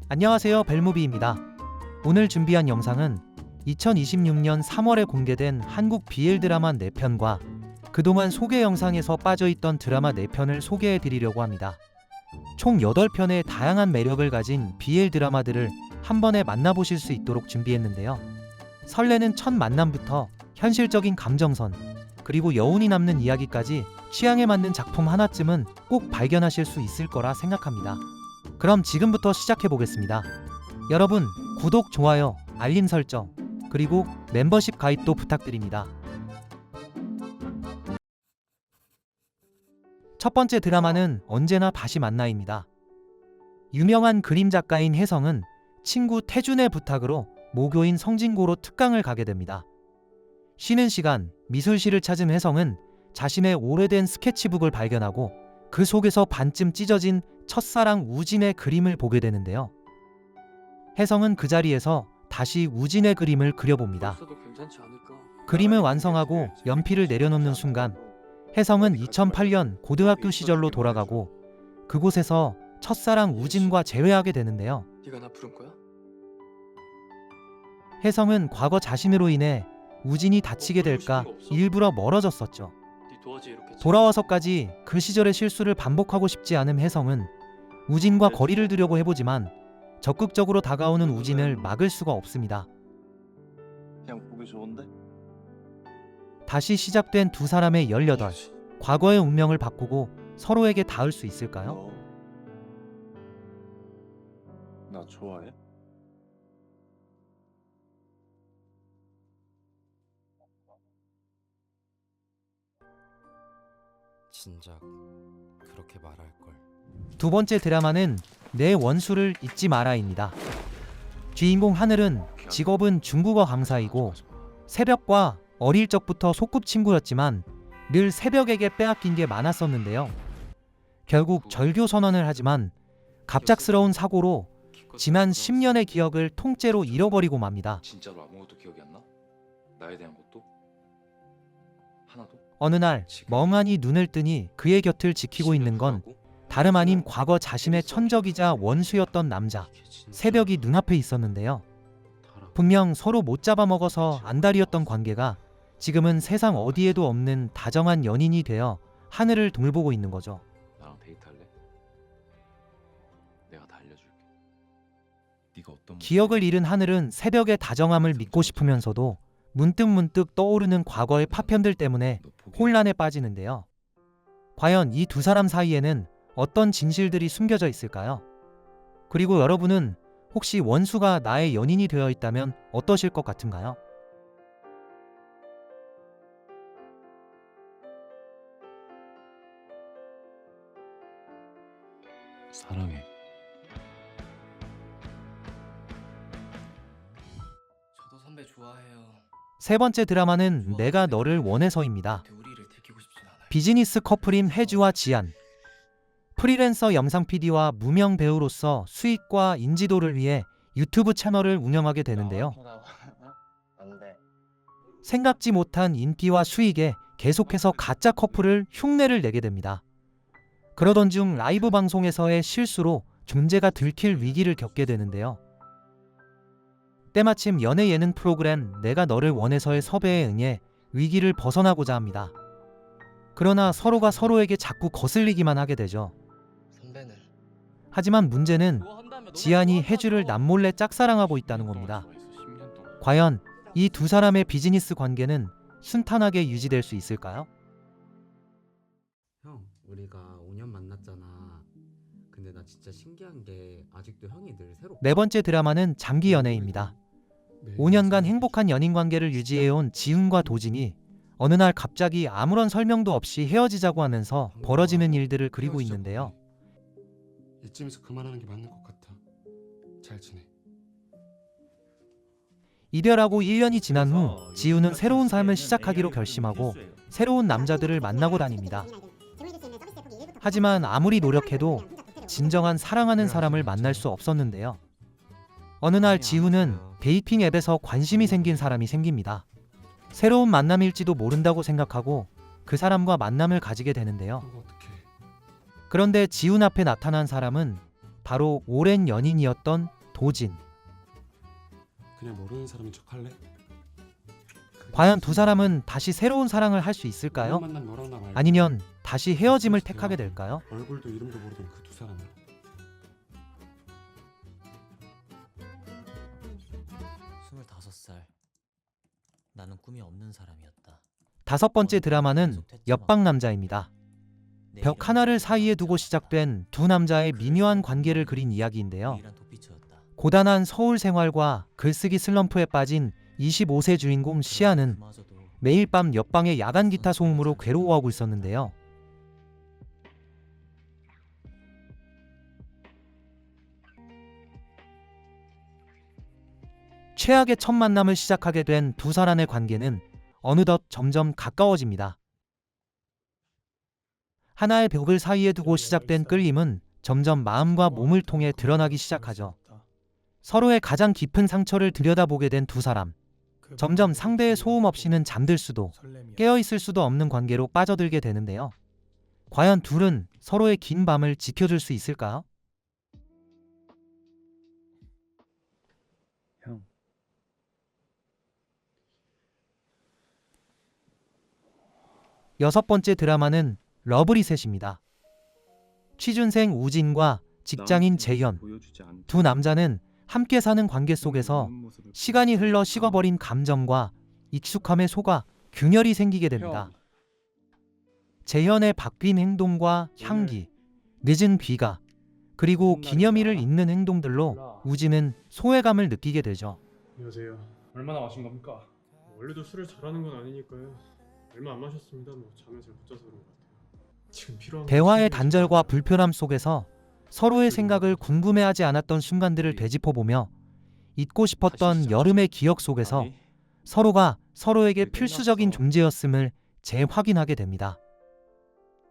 안녕하세요, 벨무비입니다. 오늘 준비한 영상은 2026년 3월에 공개된 한국 BL 드라마 4편과 그동안 소개 영상에서 빠져있던 드라마 4편을 소개해드리려고 합니다. 총 8편의 다양한 매력을 가진 BL 드라마들을 한 번에 만나보실 수 있도록 준비했는데요. 설레는 첫 만남부터 현실적인 감정선, 그리고 여운이 남는 이야기까지 취향에 맞는 작품 하나쯤은 꼭 발견하실 수 있을 거라 생각합니다. 그럼 지금부터 시작해보겠습니다. 여러분, 구독, 좋아요, 알림 설정, 그리고 멤버십 가입도 부탁드립니다. 첫 번째 드라마는 언제나 다시 만나입니다. 유명한 그림 작가인 혜성은 친구 태준의 부탁으로 모교인 성진고로 특강을 가게 됩니다. 쉬는 시간, 미술실을 찾은 혜성은 자신의 오래된 스케치북을 발견하고 그 속에서 반쯤 찢어진 첫사랑 우진의 그림을 보게 되는데요. 혜성은 그 자리에서 다시 우진의 그림을 그려봅니다. 그림을 완성하고 연필을 내려놓는 순간 혜성은 2008년 고등학교 시절로 돌아가고 그곳에서 첫사랑 우진과 재회하게 되는데요. 네가 나 부른 거야? 혜성은 과거 자신으로 인해 우진이 다치게 될까 일부러 멀어졌었죠. 네 도화지 이렇게 돌아와서까지 그 시절의 실수를 반복하고 싶지 않은 혜성은 우진과 거리를 두려고 해보지만 적극적으로 다가오는 우진을 막을 수가 없습니다. 그냥 보기 좋은데? 다시 시작된 두 사람의 18, 과거의 운명을 바꾸고 서로에게 닿을 수 있을까요? 나 좋아해? 진작 그렇게 말할 걸. 두 번째 드라마는 내 원수를 잊지 마라입니다. 주인공 하늘은 직업은 중국어 강사이고 새벽과 어릴 적부터 소꿉친구였지만 늘 새벽에게 빼앗긴 게 많았었는데요. 결국 절교 선언을 하지만 갑작스러운 사고로 지난 10년의 기억을 통째로 잃어버리고 맙니다. 진짜로 아무것도 기억이 안 나? 나에 대한 것도? 하나도? 어느 날 멍하니 눈을 뜨니 그의 곁을 지키고 있는 건 다름 아닌 과거 자신의 천적이자 원수였던 남자 새벽이 눈앞에 있었는데요. 분명 서로 못 잡아먹어서 안달이었던 관계가 지금은 세상 어디에도 없는 다정한 연인이 되어 하늘을 돌보고 있는 거죠. 나랑 데이트할래? 내가 다 알려줄게. 네가 어떤 기억을 잃은 하늘은 새벽의 다정함을 믿고 싶으면서도 문득문득 떠오르는 과거의 파편들 때문에 혼란에 빠지는데요. 과연 이 두 사람 사이에는 어떤 진실들이 숨겨져 있을까요? 그리고 여러분은 혹시 원수가 나의 연인이 되어 있다면 어떠실 것 같은가요? 사랑해. 저도 선배 좋아해요. 세 번째 드라마는 내가 너를 원해서입니다. 근데 우리를 들키고 싶진 않아요. 비즈니스 커플인 혜주와 지안. 프리랜서 영상 PD와 무명 배우로서 수익과 인지도를 위해 유튜브 채널을 운영하게 되는데요. 안돼. 생각지 못한 인기와 수익에 계속해서 가짜 커플을 흉내를 내게 됩니다. 그러던 중 라이브 방송에서의 실수로 존재가 들킬 위기를 겪게 되는데요. 때마침 연예 예능 프로그램 내가 너를 원해서의 섭외에 응해 위기를 벗어나고자 합니다. 그러나 서로가 서로에게 자꾸 거슬리기만 하게 되죠. 선배는 하지만 문제는 지안이 혜주를 남몰래 짝사랑하고 있다는 겁니다. 과연 이 두 사람의 비즈니스 관계는 순탄하게 유지될 수 있을까요? 형, 우리가 5년 만났잖아. 근데 나 진짜 신기한 게 아직도 형이 늘 새롭고. 네 번째 드라마는 장기 연애입니다. 5년간 행복한 연인 관계를 유지해온 지훈과 도진이 어느 날 갑자기 아무런 설명도 없이 헤어지자고 하면서 벌어지는 일들을 그리고 있는데요. 이쯤에서 그만하는 게 맞는 것 같아. 잘 지내. 이별하고 1년이 지난 후 지훈은 새로운 삶을 시작하기로 결심하고 새로운 남자들을 만나고 다닙니다. 하지만 아무리 노력해도 진정한 사랑하는 사람을 만날 수 없었는데요. 어느 날 지훈은 데이팅 앱에서 관심이 생긴 사람이 생깁니다. 새로운 만남일지도 모른다고 생각하고 그 사람과 만남을 가지게 되는데요. 그거 어떡해. 그런데 지훈 앞에 나타난 사람은 바로 오랜 연인이었던 도진. 그냥 모르는 사람인 척할래? 과연 두 사람은 다시 새로운 사랑을 할 수 있을까요? 만난 너랑 나 말고 아니면 다시 헤어짐을 택하게 될까요? 얼굴도 이름도 모르던 그 두 사람은 25살. 나는 꿈이 없는 사람이었다. 5번째 드라마는 옆방 남자입니다. 벽 하나를 사이에 두고 시작된 두 남자의 미묘한 관계를 그린 이야기인데요. 고단한 서울 생활과 글쓰기 슬럼프에 빠진 25세 주인공 시아는 매일 밤 옆방의 야간 기타 소음으로 괴로워하고 있었는데요. 최악의 첫 만남을 시작하게 된 두 사람의 관계는 어느덧 점점 가까워집니다. 하나의 벽을 사이에 두고 시작된 끌림은 점점 마음과 몸을 통해 드러나기 시작하죠. 서로의 가장 깊은 상처를 들여다보게 된 두 사람. 점점 상대의 소음 없이는 잠들 수도 깨어있을 수도 없는 관계로 빠져들게 되는데요. 과연 둘은 서로의 긴 밤을 지켜줄 수 있을까요? 형. 여섯 번째 드라마는 러브리셋입니다. 취준생 우진과 직장인 재현, 두 남자는 함께 사는 관계 속에서 시간이 흘러 식어버린 감정과 익숙함에 속아 균열이 생기게 됩니다. 재현의 바뀐 행동과 향기, 늦은 귀가, 그리고 기념일을 잊는 행동들로 우진은 소외감을 느끼게 되죠. 안녕하세요. 얼마나 마신 겁니까? 원래도 술을 잘하는 건 아니니까요. 얼마 안 마셨습니다. 잠을 잘 못 자서 그런 것 같아요. 지금 필요한 대화의 단절과 불편함 속에서 서로의 생각을 궁금해하지 않았던 순간들을 되짚어보며 잊고 싶었던 여름의 기억 속에서 서로가 서로에게 필수적인 존재였음을 재확인하게 됩니다.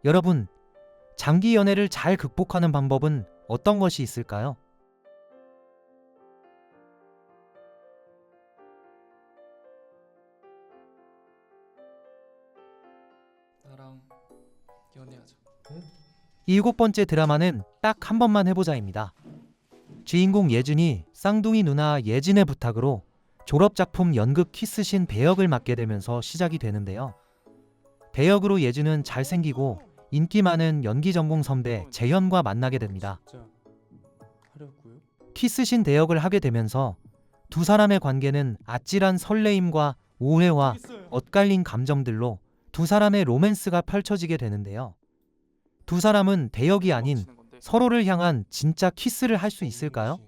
여러분, 장기 연애를 잘 극복하는 방법은 어떤 것이 있을까요? 나랑 연애하자. 7번째 드라마는 딱 한 번만 해보자입니다. 주인공 예준이 쌍둥이 누나 예진의 부탁으로 졸업작품 연극 키스신 배역을 맡게 되면서 시작이 되는데요. 배역으로 예준은 잘생기고 인기 많은 연기 전공 선배 재현과 만나게 됩니다. 키스신 대역을 하게 되면서 두 사람의 관계는 아찔한 설레임과 오해와 엇갈린 감정들로 두 사람의 로맨스가 펼쳐지게 되는데요. 두 사람은 대역이 아닌 서로를 향한 진짜 키스를 할 수 있을까요?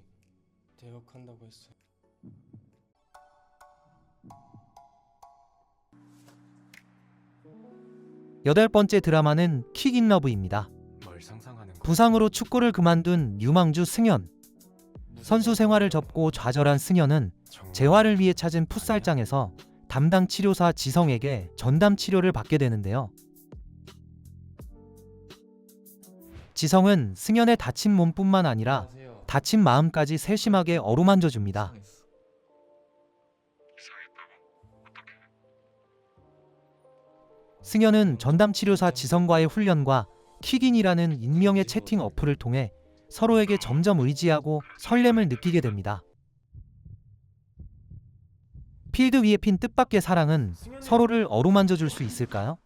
대역한다고 했어요. 여덟 번째 드라마는 킥인러브입니다. 뭘 상상하는 거야? 부상으로 축구를 그만둔 유망주 승현. 선수 생활을 접고 좌절한 승현은 재활을 위해 찾은 풋살장에서 담당 치료사 지성에게 전담 치료를 받게 되는데요. 지성은 승현의 다친 몸뿐만 아니라 다친 마음까지 세심하게 어루만져 줍니다. 승현은 전담 치료사 지성과의 훈련과 킥인이라는 익명의 채팅 어플을 통해 서로에게 점점 의지하고 설렘을 느끼게 됩니다. 필드 위에 핀 뜻밖의 사랑은 서로를 어루만져 줄 수 있을까요?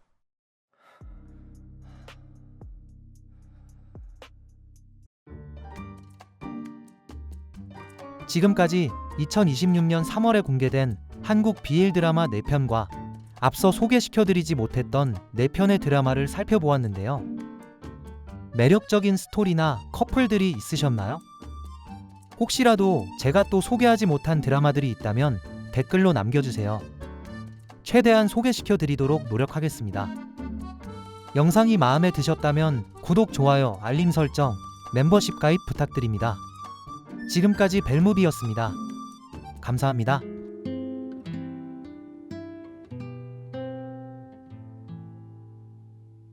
지금까지 2026년 3월에 공개된 한국 BL 드라마 4편과 앞서 소개시켜드리지 못했던 4편의 드라마를 살펴보았는데요. 매력적인 스토리나 커플들이 있으셨나요? 혹시라도 제가 또 소개하지 못한 드라마들이 있다면 댓글로 남겨주세요. 최대한 소개시켜드리도록 노력하겠습니다. 영상이 마음에 드셨다면 구독, 좋아요, 알림 설정, 멤버십 가입 부탁드립니다. 지금까지 벨무비였습니다. 감사합니다.